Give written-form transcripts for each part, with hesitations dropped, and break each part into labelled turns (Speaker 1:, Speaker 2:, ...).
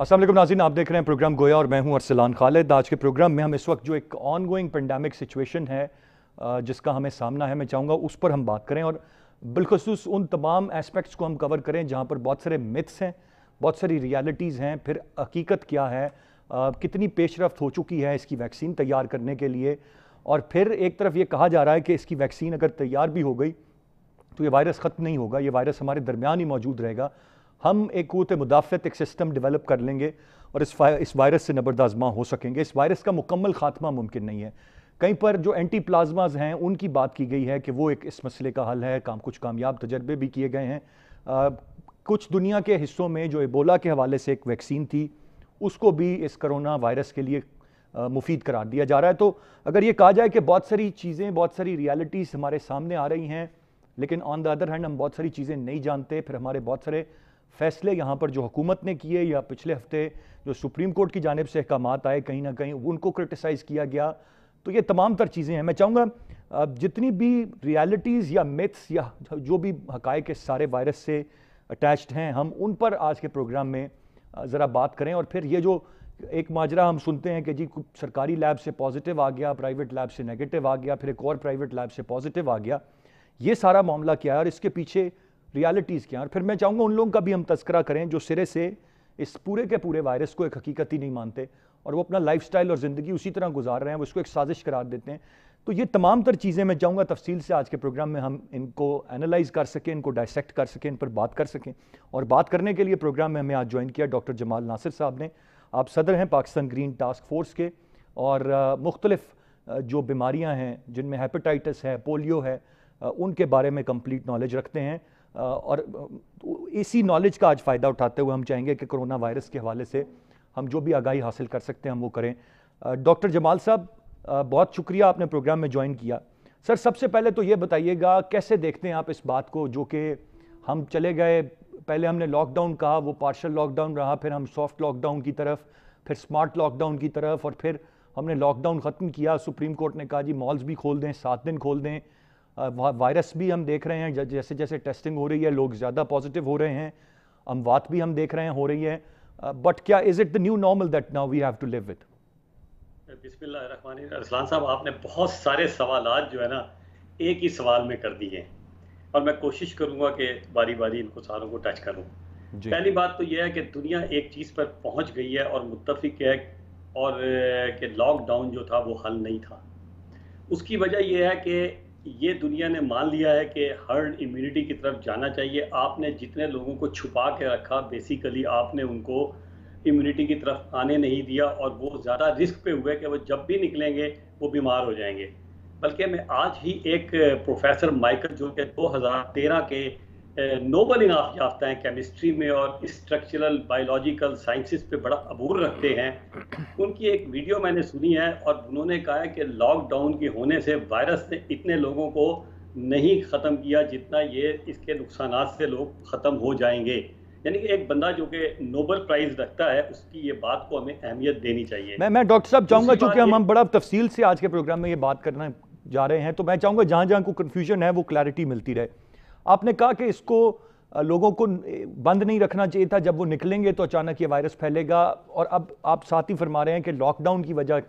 Speaker 1: अस्सलाम वालेकुम नाज़रीन, आप देख रहे हैं प्रोग्राम गोया और मैं हूं अरसलान खालिद। आज के प्रोग्राम में हम इस वक्त जो एक ऑन गोइंग पेंडेमिक सिचुएशन है जिसका हमें सामना है, मैं चाहूँगा उस पर हम बात करें और बिलखसूस उन तमाम एस्पेक्ट्स को हम कवर करें जहाँ पर बहुत सारे मिथ्स हैं, बहुत सारी रियलिटीज़ हैं, फिर हकीकत क्या है, कितनी पेशरफ्त हो चुकी है इसकी वैक्सीन तैयार करने के लिए, और फिर एक तरफ ये कहा जा रहा है कि इसकी वैक्सीन अगर तैयार भी हो गई तो ये वायरस ख़त्म नहीं होगा, ये वायरस हमारे दरमियान ही मौजूद रहेगा। हम एक क़ुव्वत मुदाफ़त, एक सिस्टम डेवलप कर लेंगे और इस वायरस से नबरदाज़मा हो सकेंगे। इस वायरस का मुकम्मल ख़ात्मा मुमकिन नहीं है। कहीं पर जो एंटी प्लाज्माज हैं उनकी बात की गई है कि वो एक इस मसले का हल है, कुछ कामयाब तजर्बे भी किए गए हैं। कुछ दुनिया के हिस्सों में जो एबोला के हवाले से एक वैक्सीन थी उसको भी इस करोना वायरस के लिए मुफीद करार दिया जा रहा है। तो अगर ये कहा जाए कि बहुत सारी चीज़ें, बहुत सारी रियलिटीज़ हमारे सामने आ रही हैं, लेकिन ऑन द अदर हैंड हम बहुत सारी चीज़ें नहीं जानते, फिर हमारे बहुत सारे फैसले यहाँ पर जो हुकूमत ने किए या पिछले हफ्ते जो सुप्रीम कोर्ट की जानिब से अहकामात आए कहीं ना कहीं उनको क्रिटिसाइज़ किया गया। तो ये तमाम तर चीज़ें हैं। मैं चाहूँगा जितनी भी रियलिटीज़ या मिथ्स या जो भी हकायक के सारे वायरस से अटैच्ड हैं, हम उन पर आज के प्रोग्राम में ज़रा बात करें। और फिर ये जो एक माजरा हम सुनते हैं कि जी सरकारी लैब से पॉजिटिव आ गया, प्राइवेट लैब से नेगेटिव आ गया, फिर एक और प्राइवेट लैब से पॉजिटिव आ गया, ये सारा मामला क्या है और इसके पीछे रियलिटीज़ क्या है। और फिर मैं चाहूँगा उन लोगों का भी हम तस्करा करें जो सिरे से इस पूरे के पूरे वायरस को एक हकीकत ही नहीं मानते और वो अपना लाइफस्टाइल और ज़िंदगी उसी तरह गुजार रहे हैं, वो इसको एक साजिश करार देते हैं। तो ये तमाम तर चीज़ें मैं चाहूँगा तफसील से आज के प्रोग्राम में हम इनको एनालाइज कर सकें, इनको डायसेक्ट कर सकें, इन पर बात कर सकें। और बात करने के लिए प्रोग्राम में हमें आज ज्वाइन किया डॉक्टर जमाल नासिर साहब ने। आप सदर हैं पाकिस्तान ग्रीन टास्क फोर्स के और मुख्तलिफ जो बीमारियाँ हैं जिनमें हेपेटाइटिस है, पोलियो है, उनके बारे में कंप्लीट नॉलेज रखते हैं। और इसी नॉलेज का आज फ़ायदा उठाते हुए हम चाहेंगे कि कोरोना वायरस के हवाले से हम जो भी आगाही हासिल कर सकते हैं हम वो करें। डॉक्टर जमाल साहब, बहुत शुक्रिया आपने प्रोग्राम में ज्वाइन किया। सर, सबसे पहले तो ये बताइएगा कैसे देखते हैं आप इस बात को जो कि हम चले गए, पहले हमने लॉकडाउन कहा, वो पार्शल लॉकडाउन रहा, फिर हम सॉफ्ट लॉकडाउन की तरफ, फिर स्मार्ट लॉकडाउन की तरफ, और फिर हमने लॉकडाउन ख़त्म किया। सुप्रीम कोर्ट ने कहा जी मॉल्स भी खोल दें, 7 दिन खोल दें। वायरस भी हम देख रहे हैं जैसे जैसे टेस्टिंग हो रही है लोग ज़्यादा पॉजिटिव हो रहे हैं, अमवात भी हम देख रहे हैं हो रही है। बट क्या is it the new normal that now we have to live with?
Speaker 2: बिस्मिल्लाहिर्रहमानिर्रहीम। अरसलान साहब, आपने बहुत सारे सवालात जो है ना एक ही सवाल में कर दिए और मैं कोशिश करूंगा कि बारी बारी इनको सारों को टच करूं। पहली बात तो यह है कि दुनिया एक चीज़ पर पहुंच गई है और मुत्तफिक है और कि लॉकडाउन जो था वो हल नहीं था। उसकी वजह यह है कि ये दुनिया ने मान लिया है कि हर्ड इम्यूनिटी की तरफ जाना चाहिए। आपने जितने लोगों को छुपा के रखा, बेसिकली आपने उनको इम्यूनिटी की तरफ आने नहीं दिया और वो ज़्यादा रिस्क पे हुए कि वो जब भी निकलेंगे वो बीमार हो जाएंगे। बल्कि मैं आज ही एक प्रोफेसर माइकल जो कि 2013 के नोबल इनाम याफ्ता हैं केमिस्ट्री में और स्ट्रक्चरल बायोलॉजिकल साइंसेस पे बड़ा अबूर रखते हैं, उनकी एक वीडियो मैंने सुनी है और उन्होंने कहा है कि लॉकडाउन के होने से वायरस ने इतने लोगों को नहीं ख़त्म किया जितना ये इसके नुकसानात से लोग ख़त्म हो जाएंगे। यानी कि एक बंदा जो कि नोबल प्राइज़ रखता है उसकी ये बात को हमें अहमियत देनी चाहिए।
Speaker 1: मैं डॉक्टर साहब चाहूँगा, चूँकि हम बड़ा तफसील से आज के प्रोग्राम में ये बात करना जा रहे हैं, तो मैं चाहूँगा जहाँ जहाँ को कन्फ्यूजन है वो क्लैरिटी मिलती रहे। आपने कहा कि इसको लोगों को बंद नहीं रखना चाहिए था, जब वो निकलेंगे तो अचानक ये वायरस फैलेगा, और अब आप साथ ही फरमा रहे हैं कि लॉकडाउन की वजह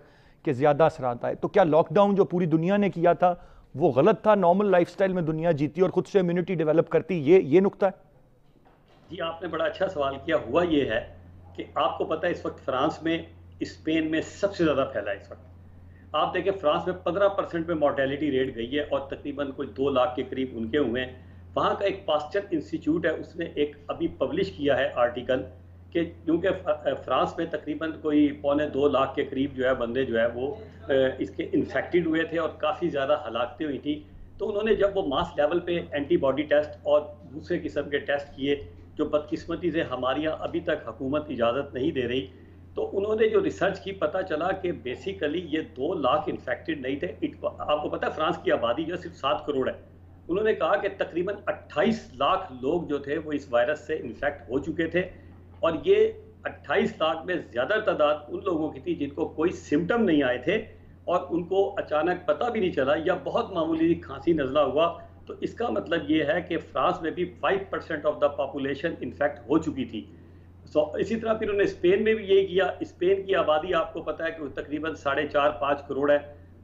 Speaker 1: के ज़्यादा असरात आए। तो क्या लॉकडाउन जो पूरी दुनिया ने किया था वो गलत था? नॉर्मल लाइफस्टाइल में दुनिया जीती और खुद से इम्यूनिटी डेवलप करती, ये नुक्ता है?
Speaker 2: जी, आपने बड़ा अच्छा सवाल किया। हुआ ये है कि आपको पता है इस वक्त फ्रांस में, स्पेन में सबसे ज़्यादा फैला है इस वक्त। आप देखें फ्रांस में 15% पे मॉर्टेलिटी रेट गई है और तकरीबन कोई 2 लाख के करीब उनके हुए हैं। वहाँ का एक पास्चर इंस्टीट्यूट है, उसने एक अभी पब्लिश किया है आर्टिकल कि क्योंकि फ्रांस में तकरीबन कोई 2.25 लाख के करीब जो है बंदे जो है वो इसके इन्फेक्टेड हुए थे और काफ़ी ज़्यादा हलाकतें हुई थी। तो उन्होंने जब वो मास लेवल पे एंटीबॉडी टेस्ट और दूसरे किस्म के टेस्ट किए, जो बदकिस्मती से हमारे यहाँ अभी तक हुकूमत इजाज़त नहीं दे रही, तो उन्होंने जो रिसर्च की पता चला कि बेसिकली ये 2 लाख इन्फेक्टेड नहीं थे। आपको पता है फ्रांस की आबादी जो सिर्फ 7 करोड़ है। उन्होंने कहा कि तकरीबन 28 लाख लोग जो थे वो इस वायरस से इन्फेक्ट हो चुके थे और ये 28 लाख में ज़्यादा तादाद उन लोगों की थी जिनको कोई सिम्टम नहीं आए थे और उनको अचानक पता भी नहीं चला या बहुत मामूली खांसी नज़ला हुआ। तो इसका मतलब ये है कि फ्रांस में भी 5% ऑफ द पॉपुलेशन इन्फेक्ट हो चुकी थी। इसी तरह फिर उन्होंने स्पेन में भी यही किया। स्पेन की आबादी आपको पता है कि तकरीबन 4.5-5 करोड़ है।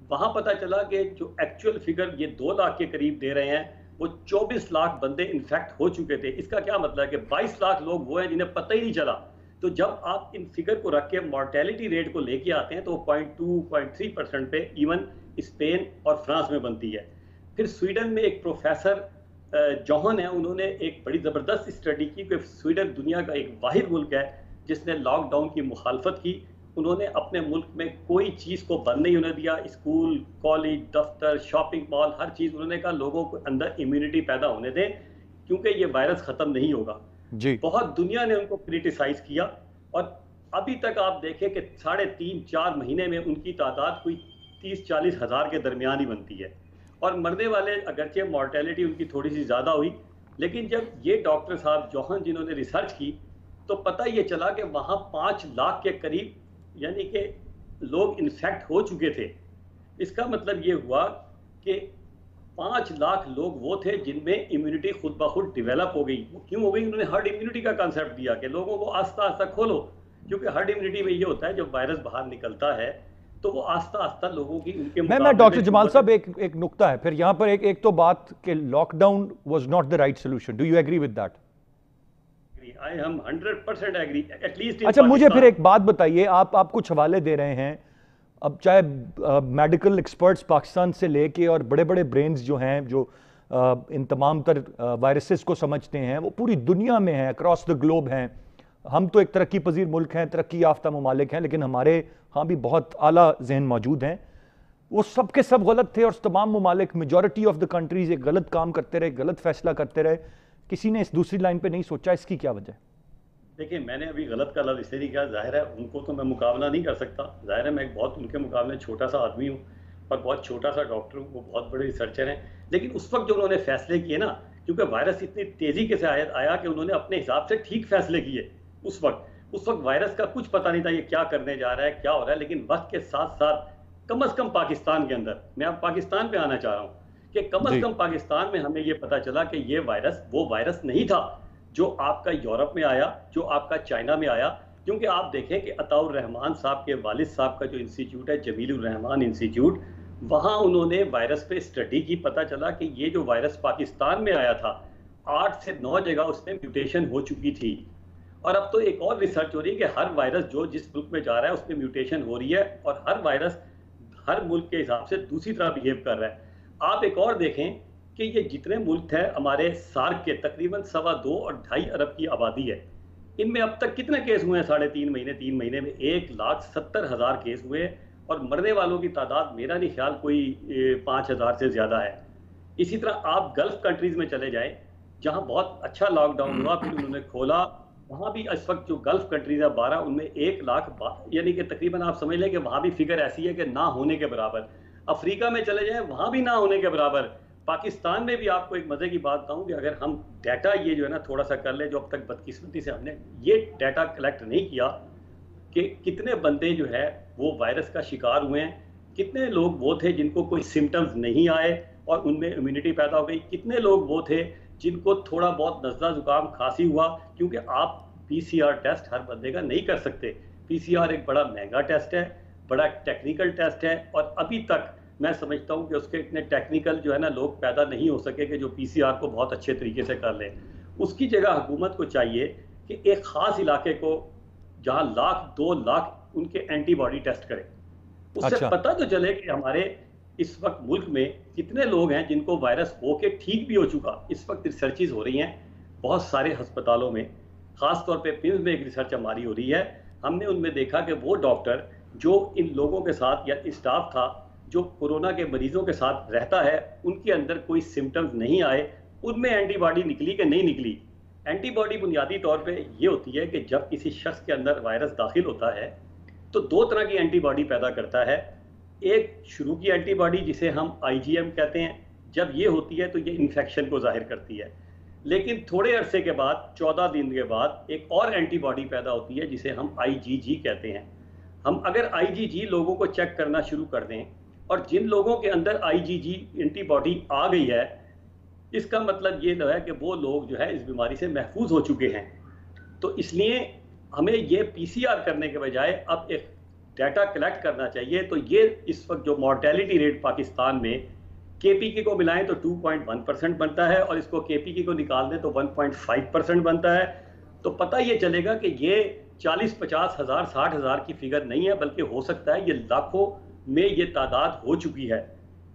Speaker 2: वहां पता चला कि जो एक्चुअल फिगर ये 2 लाख के करीब दे रहे हैं, वो 24 लाख बंदे इन्फेक्ट हो चुके थे। इसका क्या मतलब है कि 22 लाख लोग वो हैं जिन्हें पता ही नहीं चला। तो जब आप इन फिगर को रख के मॉर्टेलिटी रेट को लेके आते हैं तो वो 0.2-0.3% पे इवन स्पेन और फ्रांस में बनती है। फिर स्वीडन में एक प्रोफेसर जॉहन है, उन्होंने एक बड़ी ज़बरदस्त स्टडी की कि स्वीडन दुनिया का एक वाहिद मुल्क है जिसने लॉकडाउन की मुखालफत की। उन्होंने अपने मुल्क में कोई चीज़ को बंद नहीं होने दिया, स्कूल, कॉलेज, दफ्तर, शॉपिंग मॉल, हर चीज़। उन्होंने कहा लोगों को अंदर इम्यूनिटी पैदा होने दें क्योंकि ये वायरस ख़त्म नहीं होगा
Speaker 1: जी।
Speaker 2: बहुत दुनिया ने उनको क्रिटिसाइज किया और अभी तक आप देखें कि 3.5-4 महीने में उनकी तादाद कोई 30-40 हज़ार के दरमियान ही बनती है। और मरने वाले अगरचे मॉर्टेलिटी उनकी थोड़ी सी ज़्यादा हुई, लेकिन जब ये डॉक्टर साहब जॉहन जिन्होंने रिसर्च की तो पता ये चला कि वहाँ 5 लाख के करीब यानी कि लोग इन्फेक्ट हो चुके थे। इसका मतलब ये हुआ कि 5 लाख लोग वो थे जिनमें इम्यूनिटी खुद ब खुद डेवलप हो गई। वो क्यों हो गई? उन्होंने हर्ड इम्यूनिटी का कंसेप्ट दिया कि लोगों को आस्ता आस्ता खोलो, क्योंकि हर्ड इम्यूनिटी में ये होता है जब वायरस बाहर निकलता है तो वो आस्ता आस्ता लोगों की उनके
Speaker 1: मैं डॉक्टर जमाल साहब एक नुक्ता है फिर यहाँ पर एक तो बात कि lockdown was not the right solution. Do you agree with that?
Speaker 2: I am 100% agree at least.
Speaker 1: अच्छा, मुझे फिर एक बात बताइए, आप कुछ हवाले दे रहे हैं, अब चाहे मेडिकल एक्सपर्ट्स पाकिस्तान से लेके और बड़े बड़े ब्रेन्स जो हैं जो इन तमाम तर वायरसेस को समझते हैं वो पूरी दुनिया में हैं, अक्रॉस द ग्लोब हैं। हम तो एक तरक्की पजीर मुल्क हैं, तरक्की याफ्ता ममालिक हैं, लेकिन हमारे यहाँ भी बहुत आला जहन मौजूद हैं। वो सब के सब गलत थे और तमाम ममालिक, मेजॉरिटी ऑफ द कंट्रीज एक गलत काम करते रहे, गलत फैसला करते रहे। किसी ने इस दूसरी लाइन पे नहीं सोचा, इसकी क्या वजह?
Speaker 2: देखिए, मैंने अभी गलत का लफ्ज़ इसलिए नहीं कहा, जाहिर है उनको तो मैं मुकाबला नहीं कर सकता। जाहिर है मैं एक बहुत उनके मुकाबले छोटा सा आदमी हूँ और बहुत छोटा सा डॉक्टर हूँ, वो बहुत बड़े रिसर्चर हैं। लेकिन उस वक्त जो उन्होंने फैसले किए ना, क्योंकि वायरस इतनी तेज़ी के से आया कि उन्होंने अपने हिसाब से ठीक फैसले किए। उस वक्त वायरस का कुछ पता नहीं था ये क्या करने जा रहा है, क्या हो रहा है। लेकिन वक्त के साथ साथ कम अज़ कम पाकिस्तान के अंदर, मैं अब पाकिस्तान पे आना चाह रहा हूँ कि कम अज़ कम पाकिस्तान में हमें ये पता चला कि ये वायरस वो वायरस नहीं था जो आपका यूरोप में आया, जो आपका चाइना में आया। क्योंकि आप देखें कि अताउर रहमान साहब के वालिद साहब का जो इंस्टीट्यूट है, जमीलुर रहमान इंस्टीट्यूट, वहाँ उन्होंने वायरस पे स्टडी की। पता चला कि ये जो वायरस पाकिस्तान में आया था, 8 से 9 जगह उसमें म्यूटेशन हो चुकी थी। और अब तो एक और रिसर्च हो रही है कि हर वायरस जो जिस मुल्क में जा रहा है उसमें म्यूटेशन हो रही है और हर वायरस हर मुल्क के हिसाब से दूसरी तरह बिहेव कर रहा है। आप एक और देखें कि ये जितने मुल्क हैं हमारे सार्क के, तकरीबन 2.25 और 2.5 अरब की आबादी है। इनमें अब तक कितने केस हुए हैं? 3.5 महीने 3 महीने में 1,70,000 केस हुए और मरने वालों की तादाद मेरा नहीं ख्याल कोई 5,000 से ज़्यादा है। इसी तरह आप गल्फ कंट्रीज़ में चले जाएं जहां बहुत अच्छा लॉकडाउन हुआ, फिर उन्होंने खोला। वहाँ भी इस वक्त जो गल्फ कंट्रीज है 12, उनमें 1 लाख यानी कि तकरीबन आप समझ लें कि वहाँ भी फिगर ऐसी है कि ना होने के बराबर। अफ्रीका में चले जाएं वहाँ भी ना होने के बराबर। पाकिस्तान में भी आपको एक मज़े की बात कहूँ कि अगर हम डाटा ये जो है ना थोड़ा सा कर ले, जो अब तक बदकिस्मती से हमने ये डाटा कलेक्ट नहीं किया कि कितने बंदे जो है वो वायरस का शिकार हुए हैं, कितने लोग वो थे जिनको कोई सिम्टम्स नहीं आए और उनमें इम्यूनिटी पैदा हो गई, कितने लोग वो थे जिनको थोड़ा बहुत नज़ला जुकाम खांसी हुआ। क्योंकि आप PCR टेस्ट हर बंदे का नहीं कर सकते। PCR एक बड़ा महंगा टेस्ट है, बड़ा टेक्निकल टेस्ट है और अभी तक मैं समझता हूँ कि उसके इतने टेक्निकल जो है ना लोग पैदा नहीं हो सके कि जो PCR को बहुत अच्छे तरीके से कर लें। उसकी जगह हुकूमत को चाहिए कि एक ख़ास इलाके को जहाँ 1,00,000 2 लाख उनके एंटीबॉडी टेस्ट करें। उससे पता तो चले कि हमारे इस वक्त मुल्क में कितने लोग हैं जिनको वायरस होके ठीक भी हो चुका। इस वक्त रिसर्चेज हो रही हैं बहुत सारे अस्पतालों में, ख़ास तौर पे पिम्स में एक रिसर्च हमारी हो रही है। हमने उनमें देखा कि वो डॉक्टर जो इन लोगों के साथ या स्टाफ था जो कोरोना के मरीजों के साथ रहता है, उनके अंदर कोई सिम्टम्स नहीं आए, उनमें एंटीबॉडी निकली कि नहीं निकली। एंटीबॉडी बुनियादी तौर पे ये होती है कि जब किसी शख्स के अंदर वायरस दाखिल होता है तो 2 तरह की एंटीबॉडी पैदा करता है। एक शुरू की एंटीबॉडी जिसे हम IgM कहते हैं, जब ये होती है तो ये इन्फेक्शन को जाहिर करती है। लेकिन थोड़े अरसे के बाद 14 दिन के बाद एक और एंटीबॉडी पैदा होती है जिसे हम IgG कहते हैं। हम अगर IgG लोगों को चेक करना शुरू कर दें और जिन लोगों के अंदर IgG एंटीबॉडी आ गई है, इसका मतलब ये है कि वो लोग जो है इस बीमारी से महफूज हो चुके हैं। तो इसलिए हमें ये पीसीआर करने के बजाय अब एक डाटा कलेक्ट करना चाहिए। तो ये इस वक्त जो मॉर्टेलिटी रेट पाकिस्तान में केपीके को मिलाएं तो 2.1% बनता है और इसको केपीके को निकाल दें तो 1.5% बनता है। तो पता ये चलेगा कि ये 40-50 हज़ार 60 हज़ार की फिगर नहीं है, बल्कि हो सकता है ये लाखों में ये तादाद हो चुकी है।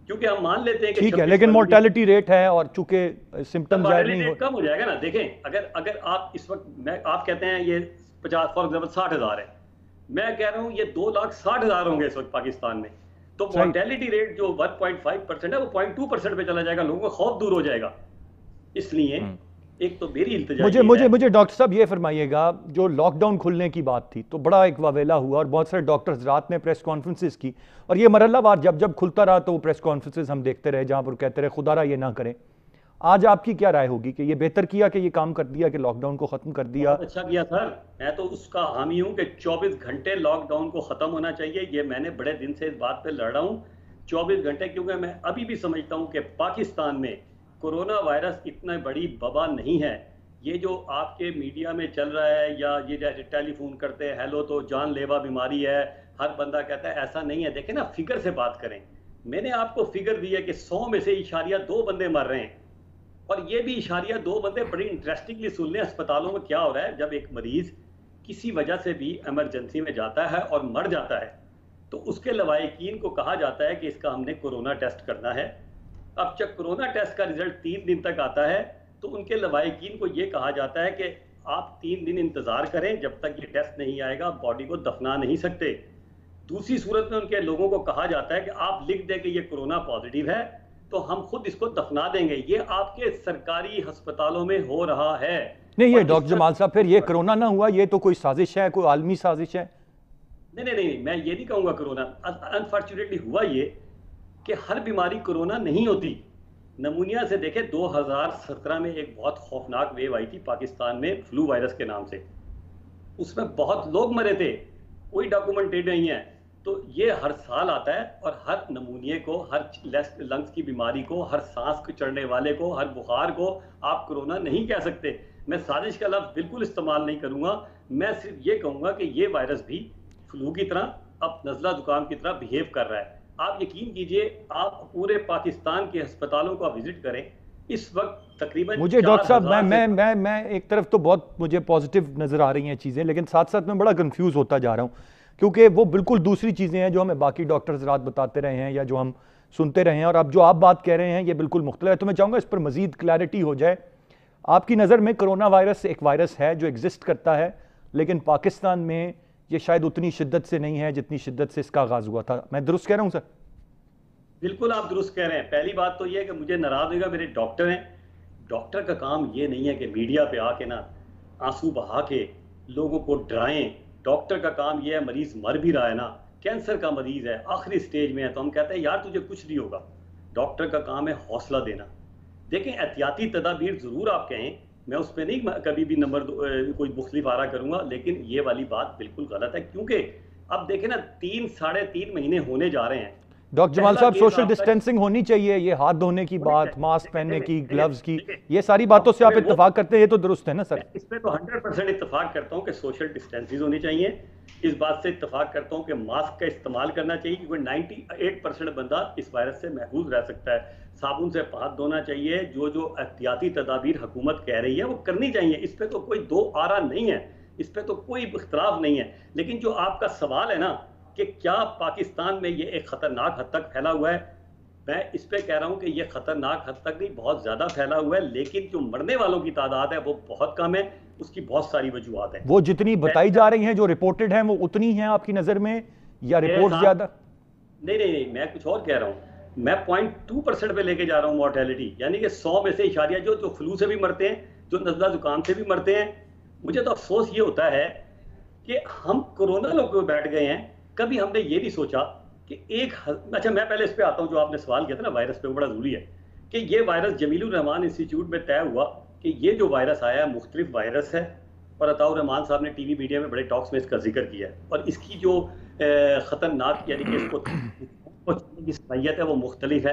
Speaker 2: क्योंकि हम मान लेते हैं कि
Speaker 1: ठीक है, लेकिन मोर्टेलिटी रेट है और चूंकि सिम्टम्स जाहिर नहीं हो,
Speaker 2: कम हो जाएगा ना। देखें, अगर आप इस वक्त आप कहते हैं ये 50 फॉर एग्जाम्पल 60 हज़ार है, मैं कह रहा हूं ये 2,60,000 होंगे इस वक्त पाकिस्तान में, तो मोर्टेलिटी रेट जो 1.5% है वो 0.2% पे चला जाएगा, लोगों का खौफ दूर हो जाएगा। इसलिए एक तो मेरी इल्तिजा
Speaker 1: मुझे डॉक्टर साहब ये फरमाइएगा, जो लॉकडाउन खुलने की बात थी तो बड़ा एक वावेला हुआ और बहुत सारे डॉक्टर्स रात में प्रेस कॉन्फ्रेंसेस की, और ये मरहलावार जब जब खुलता रहा तो वो प्रेस कॉन्फ्रेंसेस हम देखते रहे जहां पर कहते रहे खुदारा ये ना करें। आज आपकी क्या राय होगी कि ये बेहतर किया कि ये काम कर दिया कि लॉकडाउन को खत्म कर दिया?
Speaker 2: बहुत अच्छा किया सर, मैं तो उसका हामी हूं कि 24 घंटे लॉकडाउन को खत्म होना चाहिए। ये मैंने बड़े दिन से इस बात पे लड़ रहा हूं, 24 घंटे, क्योंकि मैं अभी भी समझता हूं कि पाकिस्तान में कोरोना वायरस इतना बड़ी वबा नहीं है। ये जो आपके मीडिया में चल रहा है या ये जैसे टेलीफोन करते हैं हेलो तो जानलेवा बीमारी है, हर बंदा कहता है, ऐसा नहीं है। देखें ना, फिगर से बात करें। मैंने आपको फिगर दी है कि 100 में से इशारिया 2 बंदे मर रहे हैं, और ये भी इशारिया 2 बंदे बड़ी इंटरेस्टिंगली सुन लें अस्पतालों में क्या हो रहा है। जब एक मरीज किसी वजह से भी इमरजेंसी में जाता है और मर जाता है तो उसके लवाहिकीन को कहा जाता है कि इसका हमने कोरोना टेस्ट करना है। अब जब कोरोना टेस्ट का रिजल्ट 3 दिन तक आता है तो उनके लवाहिकीन को ये कहा जाता है कि आप 3 दिन इंतजार करें, जब तक ये टेस्ट नहीं आएगा बॉडी को दफना नहीं सकते। दूसरी सूरत में उनके लोगों को कहा जाता है कि आप लिख दें कि ये कोरोना पॉजिटिव है तो हम खुद इसको दफना देंगे। ये आपके सरकारी अस्पतालों में हो रहा है।
Speaker 1: नहीं, ये डॉक्टर जमाल साहब, फिर ये कोरोना ना हुआ, ये तो कोई साजिश है, कोई आलमी साजिश है?
Speaker 2: नहीं, मैं ये नहीं कहूंगा कोरोना। अनफॉर्चुनेटली हुआ ये कि हर बीमारी कोरोना नहीं होती। नमूनिया से देखें, 2017 में एक बहुत खौफनाक वेव आई थी पाकिस्तान में फ्लू वायरस के नाम से, उसमें बहुत लोग मरे थे, कोई डॉक्यूमेंटेड नहीं है। तो ये हर साल आता है और हर नमूनिए को, हर लंग्स की बीमारी को, हर सांस को चढ़ने वाले को, हर बुखार को आप कोरोना नहीं कह सकते। मैं साजिश का लफ्ज़ बिल्कुल इस्तेमाल नहीं करूंगा, मैं सिर्फ ये कहूंगा कि ये वायरस भी फ्लू की तरह, अब नज़ला जुकाम की तरह बिहेव कर रहा है। आप यकीन कीजिए, आप पूरे पाकिस्तान के अस्पतालों को विजिट करें, इस वक्त तकरीबन
Speaker 1: मुझे डॉक्टर साहब, मैं एक तरफ तो बहुत मुझे पॉजिटिव नजर आ रही हैं चीज़ें, लेकिन साथ साथ मैं बड़ा कंफ्यूज होता जा रहा हूँ, क्योंकि वो बिल्कुल दूसरी चीज़ें हैं जो हमें बाकी डॉक्टर्स रात बताते रहे हैं या जो हम सुनते रहे हैं, और अब जो आप बात कह रहे हैं ये बिल्कुल मुख्तलिफ है। तो मैं चाहूँगा इस पर मजीद क्लैरिटी हो जाए। आपकी नज़र में कोरोना वायरस एक वायरस है जो एग्जिस्ट करता है, लेकिन पाकिस्तान में ये शायद उतनी शिद्दत से नहीं है जितनी शिद्दत से इसका आगाज़ हुआ था। मैं दुरुस्त कह रहा हूँ सर?
Speaker 2: बिल्कुल आप दुरुस्त कह रहे हैं। पहली बात तो ये है कि मुझे नाराज होगा, मेरे डॉक्टर हैं, डॉक्टर का काम ये नहीं है कि मीडिया पे आके ना आंसू बहा के लोगों को डराएं। डॉक्टर का काम ये है, मरीज मर भी रहा है ना, कैंसर का मरीज है, आखिरी स्टेज में है, तो हम कहते हैं यार तुझे कुछ नहीं होगा। डॉक्टर का काम है हौसला देना। देखें, एहतियाती तदाबीर ज़रूर आप कहें, मैं उस पर नहीं कभी भी कोई मुख्तलिफ आरा करूंगा, लेकिन ये वाली बात बिल्कुल गलत है। क्योंकि अब देखें ना, 3-3.5 महीने होने जा रहे हैं।
Speaker 1: डॉक्टर जमाल साहब, सोशल डिस्टेंसिंग होनी चाहिए, ये हाथ धोने की बात, मास्क पहनने की, ग्लव्स की, ये सारी बातों से आप इत्तेफाक करते हैं, ये तो दुरुस्त है ना सर?
Speaker 2: इस पे तो 100% इत्तेफाक करता हूँ कि सोशल डिस्टेंसिंग होनी चाहिए। इस बात से इत्तेफाक करता हूँ कि मास्क का इस्तेमाल करना चाहिए, क्योंकि 98% बंदा इस वायरस से महफूज रह सकता है। साबुन से हाथ धोना चाहिए। जो एहतियाती तदाबीर हुकूमत कह रही है वो करनी चाहिए, इस पर तो कोई दो आरा नहीं है, इस पर तो कोई इख्तलाफ नहीं है। लेकिन जो आपका सवाल है ना कि क्या पाकिस्तान में ये एक खतरनाक हद तक फैला हुआ है, मैं इस पे कह रहा हूं कि ये खतरनाक हद तक नहीं, बहुत ज्यादा फैला हुआ है। लेकिन जो मरने वालों की तादाद है वो बहुत कम है, उसकी बहुत सारी वजूहत है।
Speaker 1: वो जितनी बताई जा रही हैं, जो रिपोर्टेड हैं, वो उतनी हैं आपकी नजर में, या रिपोर्ट ज्यादा?
Speaker 2: नहीं, मैं कुछ और कह रहा हूँ। मैं 0.2% पे लेके जा रहा हूँ मॉर्टेलिटी, यानी कि 100 में से इशारिया जो फ्लू से भी मरते हैं, जो नज़ला जुकाम से भी मरते हैं। मुझे तो अफसोस ये होता है कि हम कोरोना लोग बैठ गए हैं। कभी हमने ये नहीं सोचा कि अच्छा, मैं पहले इस पे आता हूँ, जो आपने सवाल किया था ना वायरस पे, वो बड़ा जरूरी है कि ये वायरस जमीलुर रहमान इंस्टीट्यूट में तय हुआ कि ये जो वायरस आया है मुख्तलिफ वायरस है, और अताउर रहमान साहब ने टीवी मीडिया में बड़े टॉक्स में इसका जिक्र किया है, और इसकी जो खतरनाक यानी कि इसको की सलाहियत है वो मुख्तलिफ है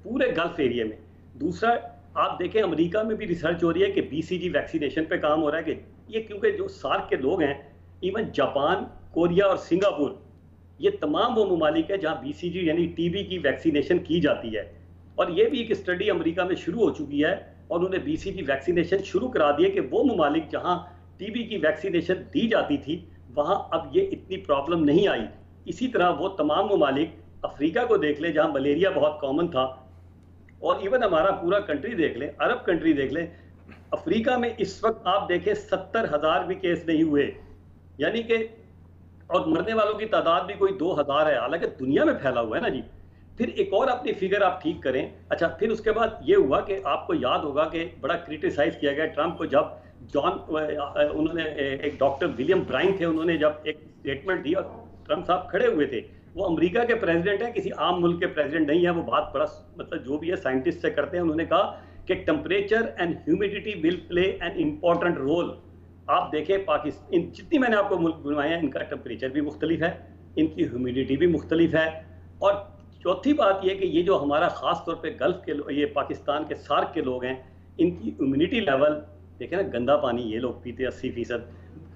Speaker 2: पूरे गल्फ एरिया में। दूसरा, आप देखें अमेरिका में भी रिसर्च हो रही है कि BCG वैक्सीनेशन पे काम हो रहा है कि ये क्योंकि जो सार्क के लोग हैं, इवन जापान, कोरिया और सिंगापुर, ये तमाम वो ममालिक है जहाँ BCG यानी टीबी की वैक्सीनेशन की जाती है। और ये भी एक स्टडी अमेरिका में शुरू हो चुकी है और उन्होंने BCG वैक्सीनेशन शुरू करा दिए कि वो ममालिक जहाँ टीबी की वैक्सीनेशन दी जाती थी वहाँ अब ये इतनी प्रॉब्लम नहीं आई। इसी तरह वो तमाम ममालिक, अफ्रीका को देख लें जहाँ मलेरिया बहुत कॉमन था, और इवन हमारा पूरा कंट्री देख लें, अरब कंट्री देख लें, अफ्रीका में इस वक्त आप देखें 70,000 भी केस नहीं हुए, यानी कि, और मरने वालों की तादाद भी कोई 2,000 है, हालांकि दुनिया में फैला हुआ है ना जी। फिर एक और अपनी फिगर आप ठीक करें। अच्छा, फिर उसके बाद ये हुआ कि आपको याद होगा कि बड़ा क्रिटिसाइज किया गया ट्रंप को, जब उन्होंने एक डॉक्टर विलियम ब्राइन थे, उन्होंने जब एक स्टेटमेंट दी और ट्रंप साहब खड़े हुए थे। वो अमेरिका के प्रेसिडेंट हैं, किसी आम मुल्क के प्रेसिडेंट नहीं है। वो बात बड़ा मतलब जो भी है साइंटिस्ट से करते हैं। उन्होंने कहा कि temperature and humidity will play an important role. आप देखें पाकिस्तान, जितनी मैंने आपको मुल्क गिनवाए हैं, इनका टेम्परेचर भी मुख्तलिफ है, इनकी ह्यूमिडिटी भी मुख्तलिफ है। और चौथी बात यह कि ये जो हमारा ख़ास तौर पे गल्फ़ के, ये पाकिस्तान के सार्क के लोग हैं, इनकी ह्यूमिडिटी लेवल देखें ना, गंदा पानी ये लोग पीते 80%,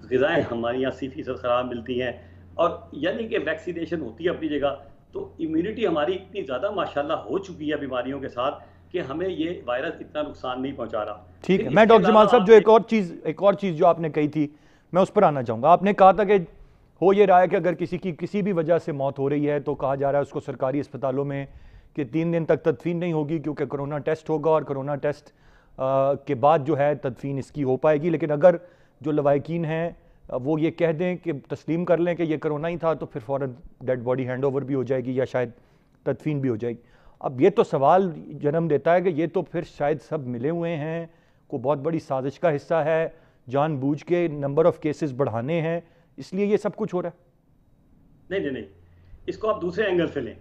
Speaker 2: ग़िज़ाएँ हमारी 80% ख़राब मिलती हैं, और यानी कि वैक्सीनेशन होती है अपनी जगह, तो इम्यूनिटी हमारी इतनी ज़्यादा माशाल्लाह हो चुकी है बीमारियों के साथ कि हमें ये वायरस इतना नुकसान नहीं पहुंचा रहा।
Speaker 1: ठीक है, मैं डॉक्टर जमाल साहब जो एक और चीज़ जो आपने कही थी, मैं उस पर आना चाहूँगा। आपने कहा था कि हो ये रहा है कि अगर किसी की किसी भी वजह से मौत हो रही है तो कहा जा रहा है उसको सरकारी अस्पतालों में कि 3 दिन तक तदफीन नहीं होगी, क्योंकि कोरोना टेस्ट होगा और कोरोना टेस्ट के बाद जो है तदफीन इसकी हो पाएगी। लेकिन अगर जो लवाकिन हैं वो ये कह दें कि तस्लीम कर लें कि ये कोरोना ही था, तो फिर फ़ौरन डेड बॉडी हैंड ओवर भी हो जाएगी या शायद तदफीन भी हो जाएगी। अब ये तो सवाल जन्म देता है कि ये तो फिर शायद सब मिले हुए हैं, को बहुत बड़ी साजिश का हिस्सा है, जानबूझ के नंबर ऑफ केसेस बढ़ाने हैं, इसलिए ये सब कुछ हो रहा है।
Speaker 2: नहीं, इसको आप दूसरे एंगल से लें।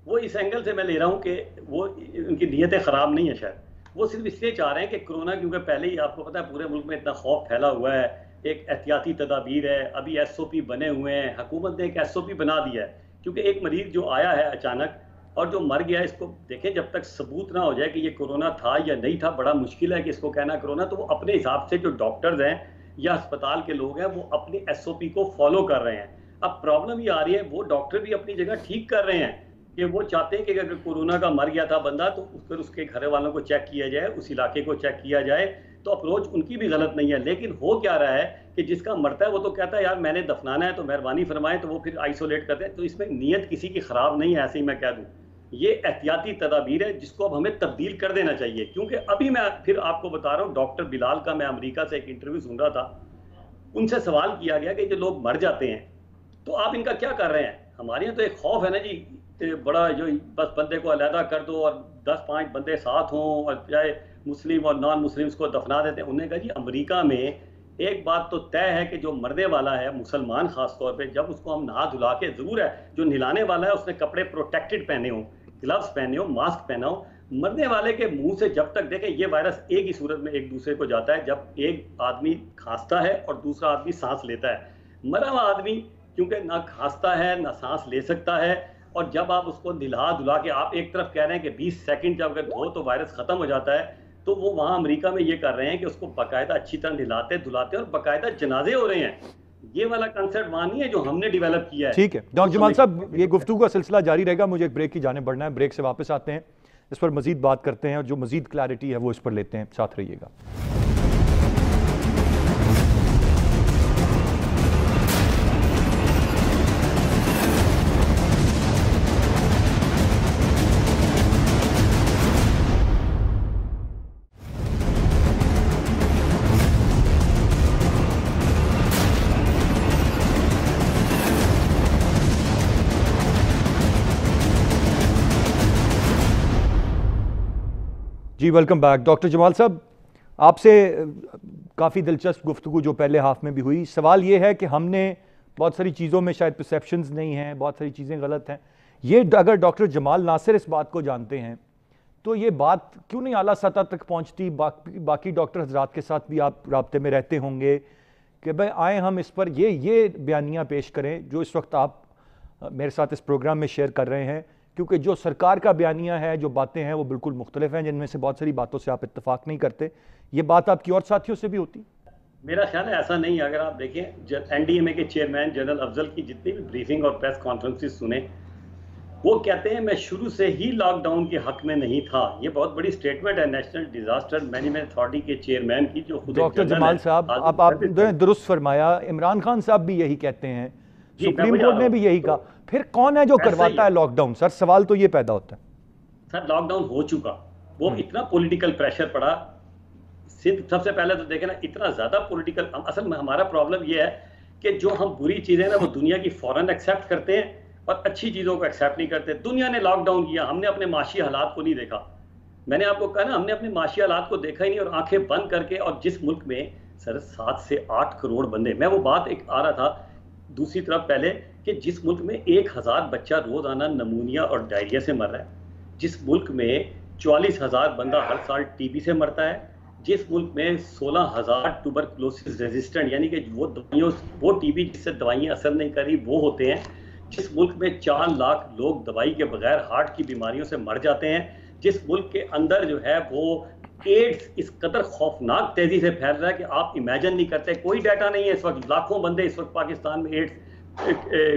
Speaker 2: वो इस एंगल से मैं ले रहा हूँ कि वो उनकी नीयतें ख़राब नहीं है, शायद वो सिर्फ इसलिए चाह रहे हैं कि कोरोना, क्योंकि पहले ही आपको पता है पूरे मुल्क में इतना खौफ फैला हुआ है, एक एहतियाती तदाबीर है, अभी SOP बने हुए हैं, हुकूमत ने एक SOP बना दिया है, क्योंकि एक मरीज जो आया है अचानक और जो मर गया, इसको देखें जब तक सबूत ना हो जाए कि ये कोरोना था या नहीं था, बड़ा मुश्किल है कि इसको कहना कोरोना। तो वो अपने हिसाब से जो डॉक्टर्स हैं या अस्पताल के लोग हैं वो अपनी SOP को फॉलो कर रहे हैं। अब प्रॉब्लम ये आ रही है, वो डॉक्टर भी अपनी जगह ठीक कर रहे हैं कि वो चाहते हैं कि अगर कोरोना का मर गया था बंदा तो फिर उसके घर वालों को चेक किया जाए, उस इलाके को चेक किया जाए, तो अप्रोच उनकी भी गलत नहीं है। लेकिन हो क्या रहा है कि जिसका मरता है वो तो कहता है यार मैंने दफनाना है तो मेहरबानी फरमाएं, तो वो फिर आइसोलेट करते हैं। तो इसमें नीयत किसी की ख़राब नहीं है, ऐसे ही मैं कह दूँ, ये एहतियाती तदाबीर है जिसको अब हमें तब्दील कर देना चाहिए। क्योंकि अभी मैं फिर आपको बता रहा हूँ, डॉक्टर बिलाल का मैं अमेरिका से एक इंटरव्यू सुन रहा था, उनसे सवाल किया गया कि जो लोग मर जाते हैं तो आप इनका क्या कर रहे हैं। हमारे यहाँ तो एक खौफ है ना जी, बड़ा जो बस बंदे को अलहदा कर दो और 10-5 बंदे साथ हों और चाहे मुस्लिम और नॉन मुस्लिम्स को दफना देते हैं। उन्होंने कहा जी अमेरिका में एक बात तो तय है कि जो मरने वाला है मुसलमान खास तौर पे, जब उसको हम नहा धुला के, ज़रूर है जो नहलाने वाला है उसने कपड़े प्रोटेक्टेड पहने हो, ग्लव्स पहने हो, मास्क पहना हो, मरने वाले के मुंह से जब तक, देखें ये वायरस एक ही सूरत में एक दूसरे को जाता है, जब एक आदमी खांसता है और दूसरा आदमी सांस लेता है। मरा हुआ आदमी क्योंकि ना खांसता है ना सांस ले सकता है, और जब आप उसको नहला धुला के, आप एक तरफ कह रहे हैं कि 20 सेकंड जब अगर धो तो वायरस खत्म हो जाता है, तो वो वहाँ अमेरिका में ये कर रहे हैं कि उसको बाकायदा अच्छी तरह नहलाते धुलाते और बाकायदा जनाजे हो रहे हैं। ये वाला कंसेप्ट वहाँ नहीं है जो हमने डेवलप किया है।
Speaker 1: ठीक है डॉक्टर जमाल साहब, ये गुफ्तगू का सिलसिला जारी रहेगा, मुझे एक ब्रेक की जाने बढ़ना है, ब्रेक से वापस आते हैं, इस पर मजीद बात करते हैं और जो मजीद क्लैरिटी है वो इस पर लेते हैं, साथ रहिएगा। जी वेलकम बैक। डॉक्टर जमाल साहब, आपसे काफ़ी दिलचस्प गुफ्तगू जो पहले हाफ में भी हुई। सवाल ये है कि हमने बहुत सारी चीज़ों में शायद परसेप्शंस नहीं हैं, बहुत सारी चीज़ें गलत हैं। ये अगर डॉक्टर जमाल नासिर इस बात को जानते हैं तो ये बात क्यों नहीं आला सतह तक पहुंचती? बाकी डॉक्टर हजरात के साथ भी आप राब्ते में रहते होंगे कि भाई आए हम इस पर ये बयानियाँ पेश करें जो इस वक्त आप मेरे साथ इस प्रोग्राम में शेयर कर रहे हैं, क्योंकि जो सरकार का बयानिया है, जो बातें हैं वो बिल्कुल मुख्तलिफ हैं, जिनमें से बहुत सारी बातों से आप इत्तेफाक नहीं करते। ये बात आपकी और साथियों से भी होती?
Speaker 2: मेरा ख्याल है ऐसा नहीं है। अगर आप देखें एनडीएमए के चेयरमैन जनरल अफजल की जितनी भी ब्रीफिंग और प्रेस कॉन्फ्रेंसेस सुने, वो कहते हैं मैं शुरू से ही लॉकडाउन के हक में नहीं था। ये बहुत बड़ी स्टेटमेंट है नेशनल डिजास्टर मैनेजमेंट अथॉरिटी के चेयरमैन की, जो खुद एक
Speaker 1: डॉक्टर
Speaker 2: जनरल
Speaker 1: जमाल
Speaker 2: है।
Speaker 1: साहब, आप आपने दुरुस्त फरमाया, इमरान खान साहब भी यही कहते हैं,
Speaker 2: जी, मैं
Speaker 1: सुप्रीम
Speaker 2: वही आ
Speaker 1: कोर्ट
Speaker 2: रहा
Speaker 1: ने
Speaker 2: हूँ।
Speaker 1: भी यही कहा।
Speaker 2: तो
Speaker 1: फिर कौन है जो
Speaker 2: ऐसा ही
Speaker 1: करवाता
Speaker 2: है
Speaker 1: है लॉकडाउन? सर सवाल तो ये पैदा होता है।
Speaker 2: सर, लॉकडाउन हो चुका, वो इतना पॉलिटिकल प्रेशर पड़ा। सिर्फ सबसे पहले तो देखे ना, इतना ज्यादा पॉलिटिकल, असल में हमारा प्रॉब्लम ये है कि जो हम बुरी चीजें ना वो दुनिया की फौरन एक्सेप्ट करते हैं और अच्छी चीजों को एक्सेप्ट नहीं करते। दुनिया ने लॉकडाउन किया, हमने अपने माशी हालात को नहीं देखा। मैंने आपको कहा ना, हमने अपने माशी हालात को देखा ही नहीं और आंखें बंद करके, और जिस मुल्क में सर 7 से 8 करोड़ बंदे, मैं वो बात एक आ रहा था दूसरी तरफ पहले, कि जिस मुल्क में 1000 बच्चा रोजाना नमूनिया और डायरिया से मर रहा है, जिस मुल्क में 44,000 बंदा हर साल टीबी से मरता है, जिस मुल्क में 16,000 ट्यूबरकुलोसिस रेजिस्टेंट, यानी कि वो टीबी जिससे दवाइयां असर नहीं कर रही वो होते हैं, जिस मुल्क में 4 लाख लोग दवाई के बगैर हार्ट की बीमारियों से मर जाते हैं, जिस मुल्क के अंदर जो है वो एड्स इस कदर खौफनाक तेजी से फैल रहा है कि आप इमेजिन नहीं करते। कोई डाटा नहीं है इस वक्त, लाखों बंदे इस वक्त पाकिस्तान में एड्स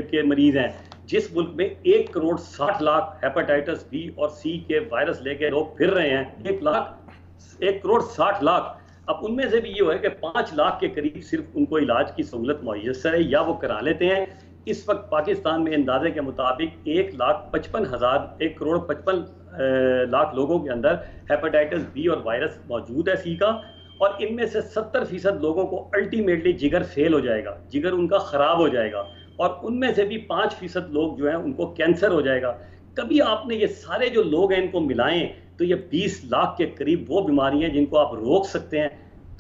Speaker 2: के मरीज हैं। जिस मुल्क में 1 करोड़ 60 लाख हेपेटाइटिस बी और सी के वायरस लेके लोग फिर रहे हैं, 1 करोड़ 60 लाख। अब उनमें से भी ये है कि 5 लाख के करीब सिर्फ उनको इलाज की सहूलत मुयस्सर है या वो करा लेते हैं। इस वक्त पाकिस्तान में अंदाजे के मुताबिक 1 करोड़ 55 लाख लोगों के अंदर हेपेटाइटिस बी और वायरस मौजूद है, सी का। और इनमें से 70% लोगों को अल्टीमेटली जिगर फेल हो जाएगा, जिगर उनका खराब हो जाएगा, और उनमें से भी 5% लोग जो हैं उनको कैंसर हो जाएगा। कभी आपने ये सारे जो लोग हैं इनको मिलाएं तो ये 20 लाख के करीब वो बीमारियां जिनको आप रोक सकते हैं।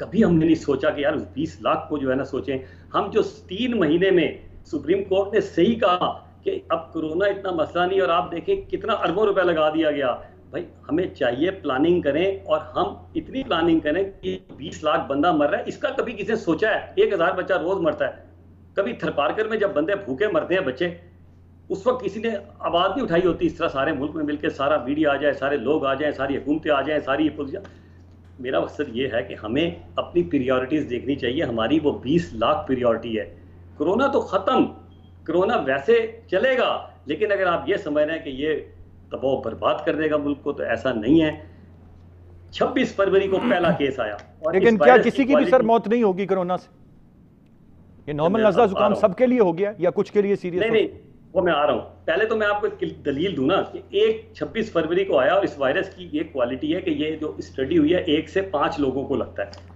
Speaker 2: कभी हमने नहीं सोचा कि यार 20 लाख को जो है ना सोचें हम। जो 3 महीने में सुप्रीम कोर्ट ने सही कहा कि अब कोरोना इतना मसला नहीं, और आप देखें कितना अरबों रुपए लगा दिया गया। भाई हमें चाहिए प्लानिंग करें, और हम इतनी प्लानिंग करें कि 20 लाख बंदा मर रहा है, इसका कभी किसी ने सोचा है? 1000 बच्चा रोज मरता है। कभी थरपारकर में जब बंदे भूखे मरते हैं बच्चे, उस वक्त किसी ने आवाज नहीं उठाई होती? इस तरह सारे मुल्क में मिलकर सारा मीडिया आ जाए, सारे लोग आ जाए, सारी हुकूमतें आ जाए, सारी पोजीशन। मेरा मकसद ये है कि हमें अपनी प्रियोरिटीज देखनी चाहिए। हमारी वो 20 लाख प्रियोरिटी है। कोरोना तो खत्म, कोरोना वैसे चलेगा, लेकिन अगर आप ये समझ रहे हैं कि ये तबाह बर्बाद कर देगा मुल्क को, तो ऐसा नहीं है। 26 फरवरी को पहला केस आया, और
Speaker 1: लेकिन क्या किसी की भी सर मौत नहीं होगी कोरोना से? ये नॉर्मल नज़ला जुकाम सबके लिए हो गया या कुछ के लिए सीरियस?
Speaker 2: नहीं, वो मैं आ रहा हूं। पहले तो मैं आपको एक दलील दूं ना कि 26 फरवरी को आया, और इस वायरस की ये क्वालिटी है कि ये जो स्टडी हुई है 1 से 5 लोगों को लगता है।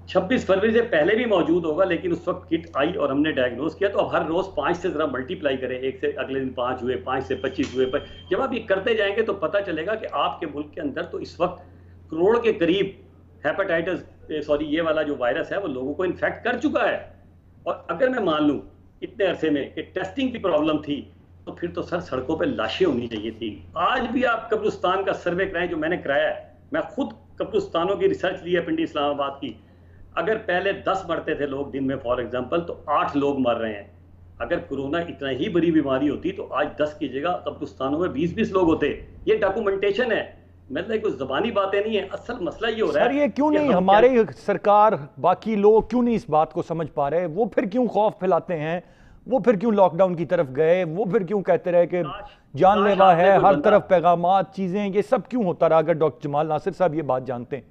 Speaker 2: 26 फरवरी से पहले भी मौजूद होगा, लेकिन उस वक्त किट आई और हमने डायग्नोज किया। तो अब हर रोज 5 से जरा मल्टीप्लाई करें, 1 से अगले दिन 5 हुए, 5 से 25 हुए। जब आप ये करते जाएंगे तो पता चलेगा कि आपके मुल्क के अंदर तो इस वक्त करोड़ के करीब ये वाला जो वायरस है वो लोगों को इन्फेक्ट कर चुका है। और अगर मैं मान लूं इतने अरसे में कि टेस्टिंग की प्रॉब्लम थी, तो फिर तो सर सड़कों पे लाशें होनी चाहिए थी। आज भी आप कब्रिस्तान का सर्वे कराएं, जो मैंने कराया है, मैं खुद कब्रिस्तानों की रिसर्च ली है पिंडी इस्लामाबाद की। अगर पहले 10 मरते थे लोग दिन में फॉर एग्जांपल, तो 8 लोग मर रहे हैं। अगर कोरोना इतना ही बड़ी बीमारी होती तो आज 10 की जगह कब्रिस्तानों में 20-20 लोग होते। ये डॉक्यूमेंटेशन है, मतलब कुछ जबानी बातें नहीं है। असल मसला ये हो रहा है,
Speaker 1: ये क्यों नहीं हमारे सरकार, बाकी लोग क्यों नहीं इस बात को समझ पा रहे? वो फिर क्यों खौफ फैलाते हैं? वो फिर क्यों लॉकडाउन की तरफ गए? वो फिर क्यों कहते रहे कि जानलेवा है, हर तरफ पैगामात, चीजें, ये सब क्यों होता रहा? अगर डॉक्टर जमाल नासिर साहब ये बात जानते हैं।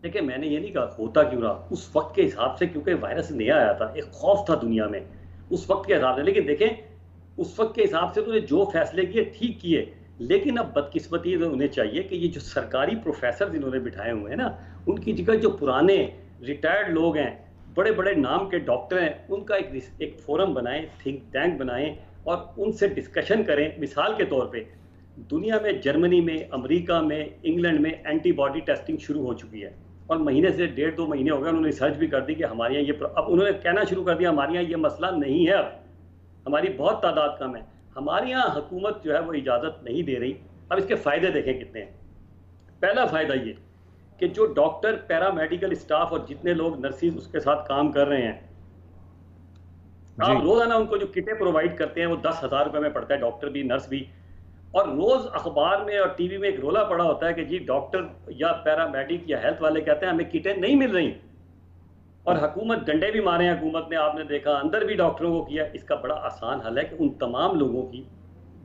Speaker 2: देखिए, मैंने ये नहीं कहा होता क्यों रहा, उस वक्त के हिसाब से, क्योंकि वायरस नया आया था, एक खौफ था दुनिया में उस वक्त के हिसाब से। लेकिन देखें उस वक्त के हिसाब से तो जो फैसले किए ठीक किए, लेकिन अब बदकिस्मती तो उन्हें चाहिए कि ये जो सरकारी प्रोफेसर जिन्होंने बिठाए हुए हैं ना, उनकी जगह जो पुराने रिटायर्ड लोग हैं, बड़े बड़े नाम के डॉक्टर हैं, उनका एक फोरम बनाएं, थिंक टैंक बनाएं और उनसे डिस्कशन करें। मिसाल के तौर पे दुनिया में, जर्मनी में, अमेरिका में, इंग्लैंड में एंटीबॉडी टेस्टिंग शुरू हो चुकी है, और महीने से 1.5-2 महीने हो गए उन्होंने रिसर्च भी कर दी कि हमारे यहाँ ये, अब उन्होंने कहना शुरू कर दिया हमारे यहाँ ये मसला नहीं है, अब हमारी बहुत तादाद कम है, हमारे यहाँ हुकूमत जो है वो इजाज़त नहीं दे रही। अब इसके फ़ायदे देखें कितने हैं। पहला फ़ायदा ये कि जो डॉक्टर, पैरामेडिकल स्टाफ और जितने लोग नर्सिस उसके साथ काम कर रहे हैं, आप रोज़ाना उनको जो किटें प्रोवाइड करते हैं वो 10,000 रुपये में पड़ता है, डॉक्टर भी नर्स भी। और रोज़ अखबार में और टीवी में एक रोला पड़ा होता है कि जी डॉक्टर या पैरामेडिक या हेल्थ वाले कहते हैं हमें किटें नहीं मिल रही। और हुकूमत डंडे भी मारे हैं, हुकूमत ने आपने देखा अंदर भी डॉक्टरों को किया। इसका बड़ा आसान हल है कि उन तमाम लोगों की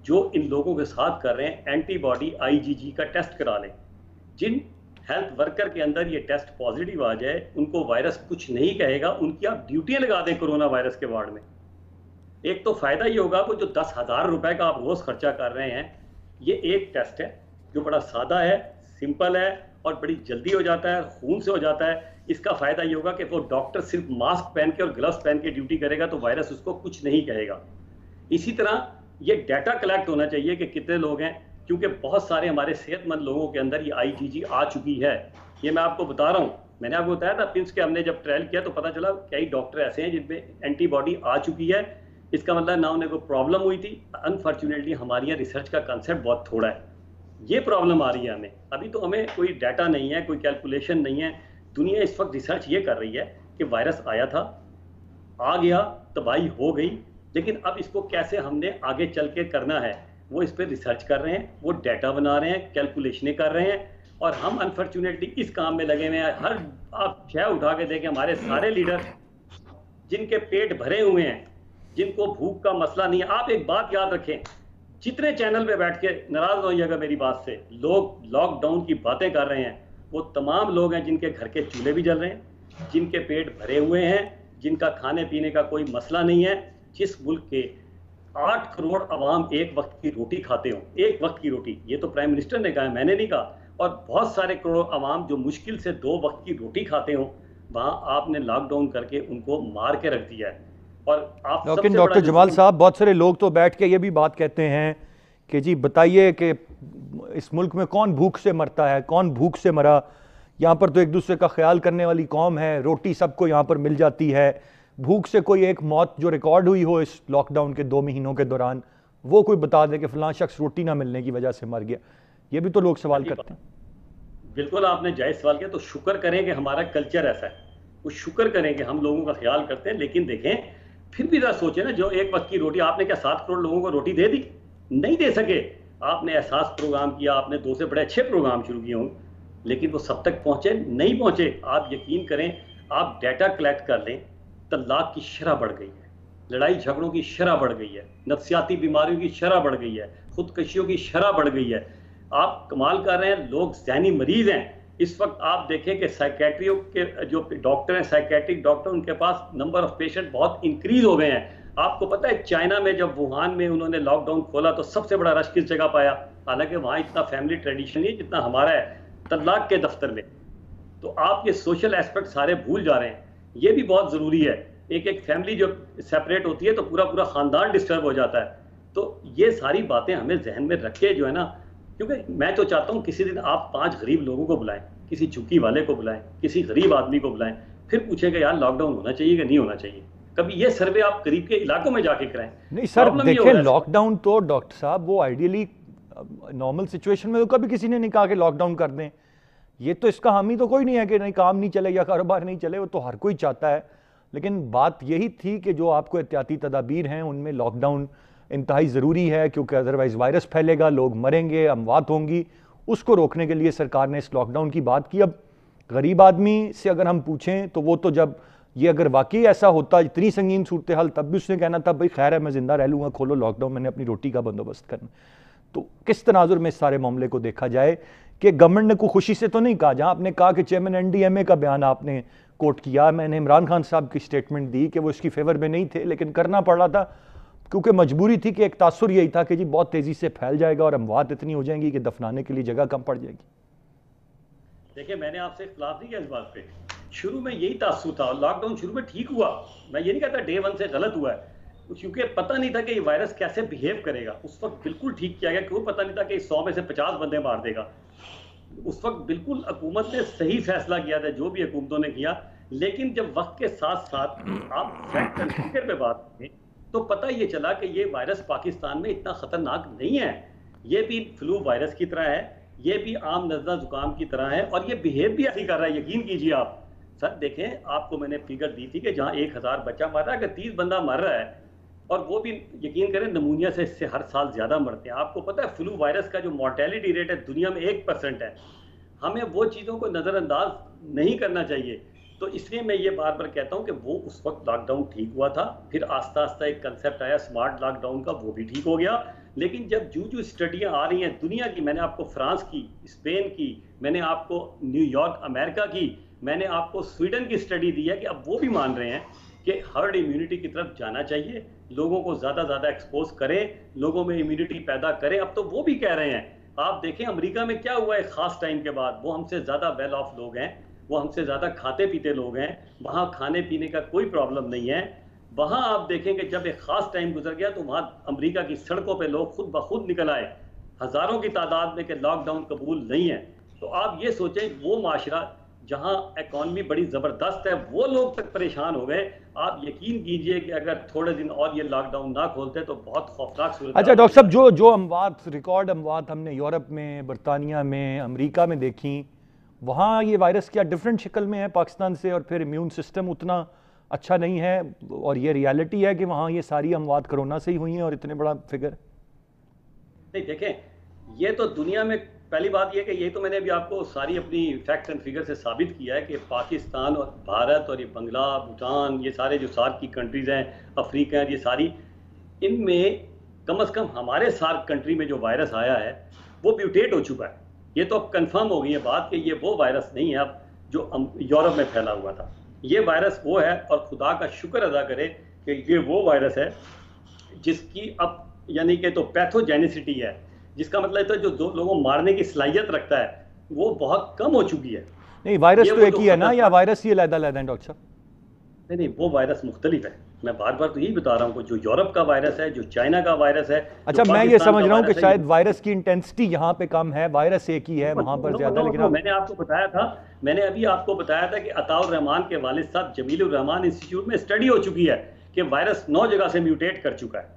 Speaker 2: जो इन लोगों के साथ कर रहे हैं एंटीबॉडी आईजीजी का टेस्ट करा लें। जिन हेल्थ वर्कर के अंदर ये टेस्ट पॉजिटिव आ जाए उनको वायरस कुछ नहीं कहेगा, उनकी आप ड्यूटियां लगा दें कोरोना वायरस के वार्ड में। एक तो फायदा ये होगा कि जो 10,000 रुपए का आप रोज खर्चा कर रहे हैं, ये एक टेस्ट है जो बड़ा सादा है, सिंपल है और बड़ी जल्दी हो जाता है, खून से हो जाता है। इसका फायदा ये होगा कि वो डॉक्टर सिर्फ मास्क पहन के और ग्लव्स पहन के ड्यूटी करेगा तो वायरस उसको कुछ नहीं कहेगा। इसी तरह ये डाटा कलेक्ट होना चाहिए कि कितने लोग हैं, क्योंकि बहुत सारे हमारे सेहतमंद लोगों के अंदर ये आईजीजी आ चुकी है। ये मैं आपको बता रहा हूँ, मैंने आपको बताया था पिम्स के हमने जब ट्रायल किया तो पता चला कई डॉक्टर ऐसे हैं जिनमें एंटीबॉडी आ चुकी है। इसका मतलब ना उन्हें कोई प्रॉब्लम हुई थी। अनफॉर्चुनेटली हमारे यहाँ रिसर्च का कंसेप्ट बहुत थोड़ा है, ये प्रॉब्लम आ रही है हमें। अभी तो हमें कोई डाटा नहीं है, कोई कैलकुलेशन नहीं है। दुनिया इस वक्त रिसर्च ये कर रही है कि वायरस आया था, आ गया, तबाही हो गई, लेकिन अब इसको कैसे हमने आगे चल के करना है वो इस पर रिसर्च कर रहे हैं, वो डाटा बना रहे हैं, कैलकुलेशनें कर रहे हैं। और हम अनफॉर्चुनेटली इस काम में लगे हुए हैं। हर आप शय उठा के देखें, हमारे सारे लीडर जिनके पेट भरे हुए हैं, जिनको भूख का मसला नहीं है। आप एक बात याद रखें, जितने चैनल पे बैठ के, नाराज होइएगा मेरी बात से, लोग लॉकडाउन की बातें कर रहे हैं, वो तमाम लोग हैं जिनके घर के चूल्हे भी जल रहे हैं, जिनके पेट भरे हुए हैं, जिनका खाने पीने का कोई मसला नहीं है। जिस मुल्क के 8 करोड़ अवाम एक वक्त की रोटी खाते हो, एक वक्त की रोटी, ये तो प्राइम मिनिस्टर ने कहा है, मैंने नहीं कहा, और बहुत सारे करोड़ अवाम जो मुश्किल से 2 वक्त की रोटी खाते हो, वहां आपने लॉकडाउन करके उनको मार के रख दिया है। और आप
Speaker 1: लेकिन डॉक्टर जमाल साहब, बहुत सारे लोग तो बैठ के ये भी बात कहते हैं कि जी बताइए कि इस मुल्क में कौन भूख से मरता है, कौन भूख से मरा। यहाँ पर तो एक दूसरे का ख्याल करने वाली कौम है, रोटी सबको यहाँ पर मिल जाती है। भूख से कोई एक मौत जो रिकॉर्ड हुई हो इस लॉकडाउन के 2 महीनों के दौरान, वो कोई बता दे कि फलां शख्स रोटी ना मिलने की वजह से मर गया। ये भी तो लोग सवाल करते हैं।
Speaker 2: बिल्कुल आपने जायज सवाल किया। तो शुक्र करें कि हमारा कल्चर ऐसा है, वो शुक्र करें कि हम लोगों का ख्याल करते हैं। लेकिन देखें, फिर भी जरा सोचें ना, जो एक वक्त की रोटी, आपने क्या 7 करोड़ लोगों को रोटी दे दी? नहीं दे सके। आपने एहसास प्रोग्राम किया, आपने 2 से बड़े अच्छे प्रोग्राम शुरू किए हों, लेकिन वो सब तक पहुंचे नहीं पहुंचे। आप यकीन करें, आप डाटा कलेक्ट कर लें, तलाक की शरह बढ़ गई है, लड़ाई झगड़ों की शरह बढ़ गई है, नफ्सियाती बीमारियों की शरह बढ़ गई है, खुदकशियों की शरह बढ़ गई है। आप कमाल कर रहे हैं, लोग ज़हनी मरीज हैं। इस वक्त आप देखें कि साइकेट्रियों के जो डॉक्टर हैं, साइकेट्रिक डॉक्टर, उनके पास नंबर ऑफ पेशेंट बहुत इंक्रीज हो गए हैं। आपको पता है चाइना में जब वुहान में उन्होंने लॉकडाउन खोला तो सबसे बड़ा रश किस जगह पाया? हालांकि वहाँ इतना फैमिली ट्रेडिशन नहीं जितना हमारा है, तलाक के दफ्तर में। तो आप ये सोशल एस्पेक्ट सारे भूल जा रहे हैं, ये भी बहुत ज़रूरी है। एक एक फैमिली जो सेपरेट होती है तो पूरा पूरा ख़ानदान डिस्टर्ब हो जाता है। तो ये सारी बातें हमें जहन में रख के जो है ना, क्योंकि मैं तो चाहता हूँ किसी दिन आप 5 गरीब लोगों को बुलाएं, किसी झुग्गी वाले को बुलाएं, किसी गरीब आदमी को बुलाएं, फिर पूछेगा यार लॉकडाउन होना चाहिए कि नहीं होना चाहिए। कभी ये सर्वे आप करीब के इलाकों में जाके कराएं।
Speaker 1: नहीं सर, देखिए लॉकडाउन तो डॉक्टर साहब वो आइडियली नॉर्मल सिचुएशन में तो कभी किसी ने नहीं कहा कि लॉकडाउन कर दें। ये तो इसका हामी तो कोई नहीं है कि नहीं काम नहीं चले या कारोबार नहीं चले, वो तो हर कोई चाहता है। लेकिन बात यही थी कि जो आपको एहतियाती तदाबीर हैं उनमें लॉकडाउन इंतहाई ज़रूरी है, क्योंकि अदरवाइज़ वायरस फैलेगा, लोग मरेंगे, अमवात होंगी। उसको रोकने के लिए सरकार ने इस लॉकडाउन की बात की। अब गरीब आदमी से अगर हम पूछें तो वो तो जब ये अगर वाकई ऐसा होता, इतनी संगीन सूरत हाल, तब भी उसने कहना था भाई खैर है मैं ज़िंदा रह लूँगा, खोलो लॉकडाउन, मैंने अपनी रोटी का बंदोबस्त करना। तो किस तनाजुर में इस सारे मामले को देखा जाए कि गवर्नमेंट ने को खुशी से तो नहीं कहा, जहाँ आपने कहा कि चेयरमैन एनडीएमए का बयान आपने कोट किया, मैंने इमरान खान साहब की स्टेटमेंट दी कि वो इसकी फेवर में नहीं थे, लेकिन करना पड़ रहा था क्योंकि मजबूरी थी कि एक तासुर यही था कि जी बहुत तेज़ी से फैल जाएगा और अमवात इतनी हो जाएंगी कि दफनाने के लिए जगह कम पड़ जाएगी।
Speaker 2: देखिए, मैंने आपसे इख्तिलाफ नहीं किया इस बात पे। शुरू में यही तासुर था, लॉकडाउन शुरू में ठीक हुआ, मैं ये नहीं कहता डे 1 से गलत हुआ है, क्योंकि पता नहीं था कि ये वायरस कैसे बिहेव करेगा। उस वक्त बिल्कुल ठीक किया गया, क्यों पता नहीं था कि 100 में से 50 बंदे मार देगा। उस वक्त बिल्कुल हुकूमत ने सही फैसला किया था, जो भी हुकूमतों ने किया। लेकिन जब वक्त के साथ साथ आप फैक्ट एंड फिगर पे बात करें तो पता ये चला कि ये वायरस पाकिस्तान में इतना खतरनाक नहीं है। ये भी फ्लू वायरस की तरह है, ये भी आम नज़ला जुकाम की तरह है, और ये बिहेव भी ऐसी कर रहा है। यकीन कीजिए आप सर, देखें आपको मैंने फिगर दी थी कि जहाँ 1000 बच्चा मर रहा है, अगर 30 बंदा मर रहा है, और वो भी यकीन करें नमूनिया से इससे हर साल ज़्यादा मरते हैं। आपको पता है फ्लू वायरस का जो मॉर्टेलिटी रेट है दुनिया में 1% है। हमें वो चीज़ों को नज़रअंदाज नहीं करना चाहिए। तो इसलिए मैं ये बार बार कहता हूँ कि वो उस वक्त लॉकडाउन ठीक हुआ था, फिर आस्ता आस्ता एक कंसेप्ट आया स्मार्ट लॉकडाउन का, वो भी ठीक हो गया। लेकिन जब जो स्टडियाँ आ रही हैं दुनिया की, मैंने आपको फ्रांस की, स्पेन की, मैंने आपको न्यूयॉर्क अमेरिका की, मैंने आपको स्वीडन की स्टडी दी है कि अब वो भी मान रहे हैं कि हर्ड इम्यूनिटी की तरफ जाना चाहिए, लोगों को ज़्यादा एक्सपोज करें, लोगों में इम्यूनिटी पैदा करें। अब तो वो भी कह रहे हैं, आप देखें अमेरिका में क्या हुआ है ख़ास टाइम के बाद, वो हमसे ज़्यादा वेल ऑफ लोग हैं, वो हमसे ज़्यादा खाते पीते लोग हैं, वहाँ खाने पीने का कोई प्रॉब्लम नहीं है। वहाँ आप देखेंगे जब एक ख़ास टाइम गुजर गया तो वहाँ अमेरिका की सड़कों पे लोग खुद ब खुद निकल आए हज़ारों की तादाद में कि लॉकडाउन कबूल नहीं है। तो आप ये सोचें, वो माशरा जहाँ इकॉनमी बड़ी ज़बरदस्त है, वो लोग तक परेशान हो गए। आप यकीन कीजिए कि अगर थोड़े दिन और ये लॉकडाउन ना खोलते तो बहुत खौफनाक सूरत।
Speaker 1: अच्छा डॉक्टर साहब, जो अमवात, रिकॉर्ड अमवात हमने यूरोप में, बरतानिया में, अमेरिका में देखी, वहाँ ये वायरस क्या डिफरेंट शक्ल में है पाकिस्तान से, और फिर इम्यून सिस्टम उतना अच्छा नहीं है, और ये रियलिटी है कि वहाँ ये सारी अमवात कोरोना से ही हुई हैं और इतने बड़ा फिगर?
Speaker 2: नहीं देखें, ये तो दुनिया में पहली बात ये कि ये तो मैंने अभी आपको सारी अपनी फैक्ट एंड फिगर से साबित किया है कि पाकिस्तान और भारत और ये बंगला, भूटान, ये सारे जो सार्क की कंट्रीज़ हैं, अफ्रीका, ये सारी, इनमें कम से कम हमारे सार्क कंट्री में जो वायरस आया है वो म्यूटेट हो चुका है। ये तो अब कंफर्म हो गई है बात कि ये वो वायरस नहीं है अब जो यूरोप में फैला हुआ था। ये वायरस वो है, और खुदा का शुक्र अदा करें कि ये वो वायरस है जिसकी अब यानी कि तो पैथोजेनिसिटी है, जिसका मतलब है जो दो लोगों को मारने की सलाहियत रखता है, वो बहुत कम हो चुकी है।
Speaker 1: नहीं, वायरस तो एक ही है ना, या वायरस ही अलग-अलग है डॉक्टर साहब?
Speaker 2: नहीं, वो वायरस मुख्तलिफ है। मैं बार बार तो यही बता रहा हूँ, जो यूरोप का वायरस है, जो चाइना का वायरस है।
Speaker 1: अच्छा, मैं ये समझ रहा हूँ कि शायद वायरस की इंटेंसिटी यहाँ पे कम है, वायरस एक ही है, वहाँ पर ज्यादा। लेकिन
Speaker 2: मैंने आपको बताया था, मैंने अभी आपको बताया था कि अताउर रहमान के वालिद साहब जमीलुर रहमान इंस्टीट्यूट में स्टडी हो चुकी है कि वायरस 9 जगह से म्यूटेट कर चुका है।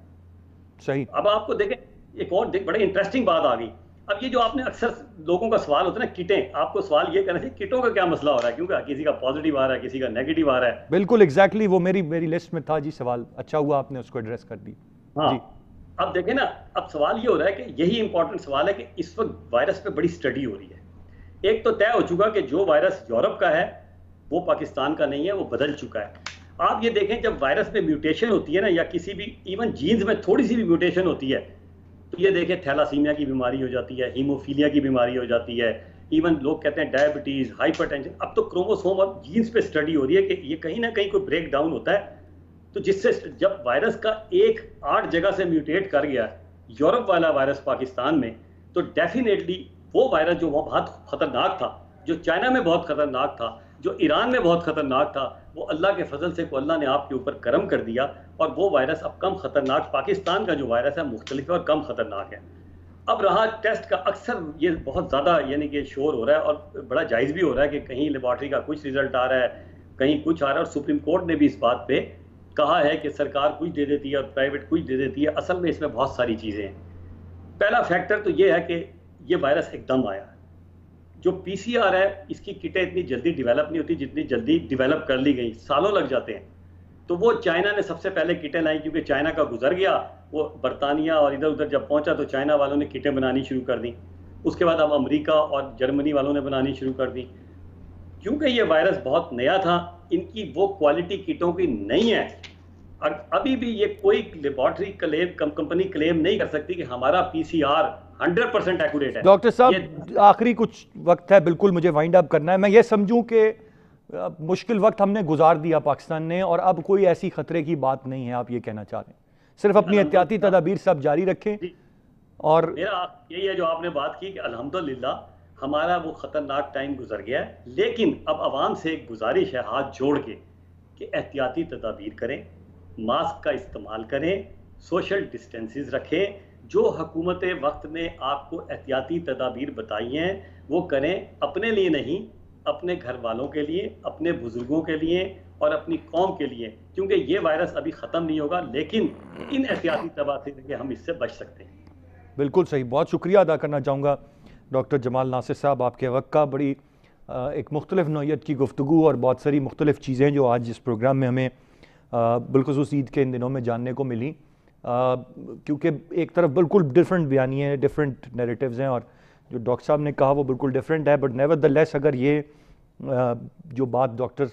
Speaker 1: सही।
Speaker 2: अब आपको देखें, एक और बड़ी इंटरेस्टिंग बात आ गई। अब ये जो आपने अक्सर लोगों का सवाल होता है ना, किटें, आपको सवाल ये करना चाहिए किटों का क्या मसला हो रहा है, क्योंकि किसी का पॉजिटिव आ रहा है, किसी का नेगेटिव आ रहा है।
Speaker 1: बिल्कुल एग्जैक्टली, वो मेरी लिस्ट में था जी सवाल, अच्छा हुआ आपने उसको एड्रेस कर दी।
Speaker 2: हाँ, अब देखें ना, अब सवाल ये हो रहा है कि यही इंपॉर्टेंट सवाल है कि इस वक्त वायरस पे बड़ी स्टडी हो रही है। एक तो तय हो चुका कि जो वायरस यूरोप का है वो पाकिस्तान का नहीं है, वो बदल चुका है। आप ये देखें, जब वायरस में म्यूटेशन होती है ना, या किसी भी इवन जीन्स में थोड़ी सी भी म्यूटेशन होती है, तो ये देखें थैलासीमिया की बीमारी हो जाती है, हीमोफीलिया की बीमारी हो जाती है, इवन लोग कहते हैं डायबिटीज, हाइपरटेंशन। अब तो क्रोमोसोम और जीन्स पे स्टडी हो रही है कि ये कहीं ना कहीं कोई ब्रेक डाउन होता है, तो जिससे जब वायरस का 8 जगह से म्यूटेट कर गया यूरोप वाला वायरस पाकिस्तान में, तो डेफिनेटली वो वायरस जो वहाँ बहुत खतरनाक था, जो चाइना में बहुत खतरनाक था, जो ईरान में बहुत खतरनाक था, वो अल्लाह के फजल से को अल्लाह ने आपके ऊपर करम कर दिया, और वो वायरस अब कम खतरनाक, पाकिस्तान का जो वायरस है मुख्तलिफ है और कम खतरनाक है। अब रहा टेस्ट का, अक्सर ये बहुत ज़्यादा यानी कि शोर हो रहा है और बड़ा जायज़ भी हो रहा है कि कहीं लेबॉर्ट्री का कुछ रिजल्ट आ रहा है, कहीं कुछ आ रहा है, और सुप्रीम कोर्ट ने भी इस बात पे कहा है कि सरकार कुछ दे देती है और प्राइवेट कुछ दे देती है। असल में इसमें बहुत सारी चीज़ें हैं। पहला फैक्टर तो ये है कि ये वायरस एकदम आया। जो पीसीआर है, इसकी किटें इतनी जल्दी डेवलप नहीं होती जितनी जल्दी डेवलप कर ली गई, सालों लग जाते हैं। तो वो चाइना ने सबसे पहले किटें लाई, क्योंकि चाइना का गुजर गया, वो बरतानिया और इधर उधर जब पहुंचा तो चाइना वालों ने किटें बनानी शुरू कर दी। उसके बाद अब अमेरिका और जर्मनी वालों ने बनानी शुरू कर दी। क्योंकि ये वायरस बहुत नया था, इनकी वो क्वालिटी किटों की नहीं है। अभी भी ये कोई लेबॉर्ट्री कंपनी क्लेम नहीं कर सकती कि हमारा पीसीआर 100% एक्यूरेट है।
Speaker 1: डॉक्टर साहब, आखिरी कुछ वक्त है, बिल्कुल मुझे वाइंड अप करना है। मैं ये समझूं कि मुश्किल वक्त हमने गुजार दिया पाकिस्तान ने, और अब कोई ऐसी खतरे की बात नहीं है, आप ये कहना चाह रहे हैं? सिर्फ अपनी एहतियाती तदाबीर सब जारी रखें। और मेरा
Speaker 2: यही है जो आपने बात की कि अल्हम्दुलिल्लाह हमारा वो खतरनाक टाइम गुजर गया है, लेकिन अब आवाम से एक गुजारिश है हाथ जोड़ के कि एहतियाती तदाबीर करें, मास्क का इस्तेमाल करें, सोशल डिस्टेंसेस रखें। जो हुकूमत वक्त ने आपको एहतियाती तदाबीर बताई हैं वो करें, अपने लिए नहीं, अपने घर वालों के लिए, अपने बुजुर्गों के लिए और अपनी कौम के लिए, क्योंकि ये वायरस अभी ख़त्म नहीं होगा, लेकिन इन एहतियाती तदाबीर से हम इससे बच सकते हैं।
Speaker 1: बिल्कुल सही। बहुत शुक्रिया अदा करना चाहूँगा डॉक्टर जमाल नासिर साहब, आपके वक्त का। बड़ी एक मुख्तलिफ नौइयत की गुफ्तगू और बहुत सारी मुख्तलिफ चीज़ें जो आज इस प्रोग्राम में हमें बिलखुसूस ईद के इन दिनों में जानने को मिली, क्योंकि एक तरफ बिल्कुल डिफरेंट बयानियाँ हैं, डिफरेंट नैरेटिव्स हैं, और जो डॉक्टर साहब ने कहा वो बिल्कुल डिफरेंट है। बट नेवरदलेस अगर ये जो बात डॉक्टर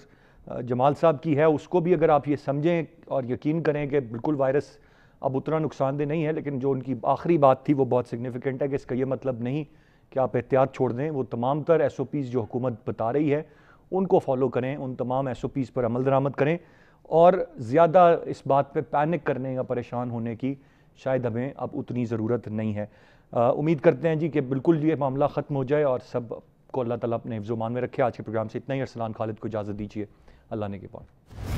Speaker 1: जमाल साहब की है, उसको भी अगर आप ये समझें और यकीन करें कि बिल्कुल वायरस अब उतना नुकसानदेह नहीं है, लेकिन जो उनकी आखिरी बात थी वो बहुत सिग्निफिकेंट है कि इसका ये मतलब नहीं कि आप एहतियात छोड़ दें। वो तमाम तर SOPs जो हुकूमत बता रही है उनको फॉलो करें, उन तमाम SOPs पर अमल दरामद करें, और ज़्यादा इस बात पे पैनिक करने या परेशान होने की शायद हमें अब उतनी ज़रूरत नहीं है। उम्मीद करते हैं जी कि बिल्कुल ये मामला ख़त्म हो जाए और सब को अल्लाह ताला अपने हिफ्ज़-ओ-मान में रखे। आज के प्रोग्राम से इतना ही। अरसलान खालिद को इजाज़त दीजिए। अल्लाह ने के बाद।